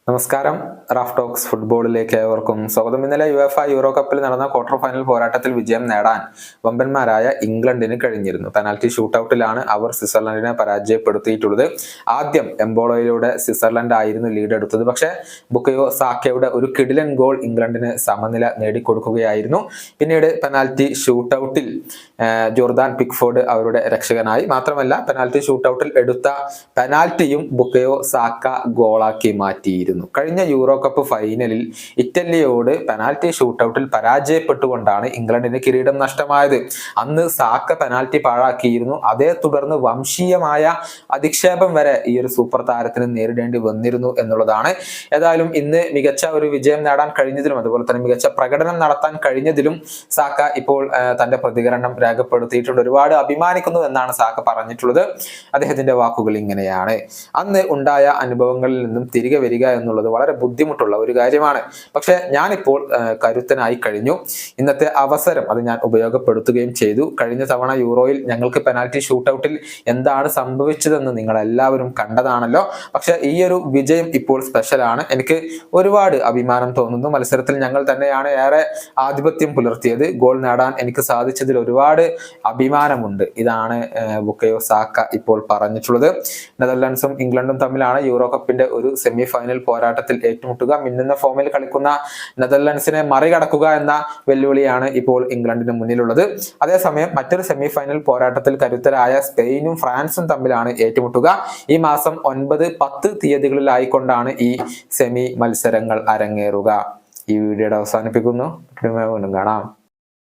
നമസ്കാരം. Raf talks ഫുട്ബോളിലേക്ക് ഏവർക്കും സ്വാഗതം. ഇന്നലെ യുവേഫ യൂറോ കപ്പിൽ നടന്ന ക്വാർട്ടർ ഫൈനൽ പോരാട്ടത്തിൽ വിജയം നേടാൻ വമ്പന്മാരായ ഇംഗ്ലണ്ടിന് കഴിഞ്ഞിരുന്നു. പെനാൽറ്റി ഷൂട്ടൌട്ടിലാണ് അവർ സ്വിറ്റ്സർലൻഡിനെ പരാജയപ്പെടുത്തിയിട്ടുള്ളത്. ആദ്യം എംബോളോയിലൂടെ സ്വിറ്റ്സർലൻഡ് ആയിരുന്നു ലീഡ് എടുത്തത്. പക്ഷേ ബുക്കയോ സാക്കയുടെ ഒരു കിടിലൻ ഗോൾ ഇംഗ്ലണ്ടിന് സമനില നേടിക്കൊടുക്കുകയായിരുന്നു. പിന്നീട് പെനാൽറ്റി ഷൂട്ടൌട്ടിൽ ജോർദാൻ പിക്ഫോർഡ് അവരുടെ രക്ഷകനായി. മാത്രമല്ല, പെനാൽറ്റി ഷൂട്ടൌട്ടിൽ എടുത്ത പെനാൽറ്റിയും ബുക്കയോ സാക്ക ഗോളാക്കി മാറ്റിയിരുന്നു. കഴിഞ്ഞ യൂറോ കപ്പ് ഫൈനലിൽ ഇറ്റലിയോട് പെനാൽറ്റി ഷൂട്ടൌട്ടിൽ പരാജയപ്പെട്ടുകൊണ്ടാണ് ഇംഗ്ലണ്ടിന് കിരീടം നഷ്ടമായത്. അന്ന് സാക്ക പെനാൽറ്റി പാഴാക്കിയിരുന്നു. അതേ തുടർന്ന് വംശീയമായ അധിക്ഷേപം വരെ ഈ ഒരു സൂപ്പർ താരത്തിന് നേരിടേണ്ടി വന്നിരുന്നു എന്നുള്ളതാണ്. ഏതായാലും ഇന്ന് മികച്ച ഒരു വിജയം നേടാൻ കഴിഞ്ഞതിലും അതുപോലെ തന്നെ മികച്ച പ്രകടനം നടത്താൻ കഴിഞ്ഞതിലും സാക്ക ഇപ്പോൾ തന്റെ പ്രതികരണം രേഖപ്പെടുത്തിയിട്ടുണ്ട്. ഒരുപാട് അഭിമാനിക്കുന്നു എന്നാണ് സാക്ക പറഞ്ഞിട്ടുള്ളത്. അദ്ദേഹത്തിന്റെ വാക്കുകൾ ഇങ്ങനെയാണ്: അന്ന് ഉണ്ടായ അനുഭവങ്ങളിൽ നിന്നും തിരികെ വരിക എന്നുള്ളത് വളരെ ബുദ്ധിമുട്ടുള്ള ഒരു കാര്യമാണ്. പക്ഷെ ഞാനിപ്പോൾ കരുത്തനായി കഴിഞ്ഞു. ഇന്നത്തെ അവസരം അത് ഞാൻ ഉപയോഗപ്പെടുത്തുകയും ചെയ്തു. കഴിഞ്ഞ തവണ യൂറോയിൽ ഞങ്ങൾക്ക് പെനാൽറ്റി ഷൂട്ടൌട്ടിൽ എന്താണ് സംഭവിച്ചതെന്ന് നിങ്ങൾ എല്ലാവരും കണ്ടതാണല്ലോ. പക്ഷെ ഈ ഒരു വിജയം ഇപ്പോൾ സ്പെഷ്യലാണ്. എനിക്ക് ഒരുപാട് അഭിമാനം തോന്നുന്നു. മത്സരത്തിൽ ഞങ്ങൾ തന്നെയാണ് ഏറെ ആധിപത്യം പുലർത്തിയത്. ഗോൾ നേടാൻ എനിക്ക് സാധിച്ചതിൽ ഒരുപാട് അഭിമാനമുണ്ട്. ഇതാണ് ബുക്കയോ സാക്ക ഇപ്പോൾ പറഞ്ഞിട്ടുള്ളത്. നെതർലൻഡ്സും ഇംഗ്ലണ്ടും തമ്മിലാണ് യൂറോ കപ്പിന്റെ ഒരു സെമി ഫൈനൽ പോരാട്ടത്തിൽ ഏറ്റുമുട്ടുക. മിന്നുന്ന ഫോമിൽ കളിക്കുന്ന നെതർലൻഡ്സിനെ മറികടക്കുക എന്ന വെല്ലുവിളിയാണ് ഇപ്പോൾ ഇംഗ്ലണ്ടിന് മുന്നിലുള്ളത്. അതേസമയം മറ്റൊരു സെമി ഫൈനൽ പോരാട്ടത്തിൽ കരുത്തരായ സ്പെയിനും ഫ്രാൻസും തമ്മിലാണ് ഏറ്റുമുട്ടുക. ഈ മാസം 9, 10 തീയതികളിലായിക്കൊണ്ടാണ് ഈ സെമി മത്സരങ്ങൾ അരങ്ങേറുക. ഈ വീഡിയോയുടെ അവസാനിപ്പിക്കുന്നു. വീണ്ടും കാണാം.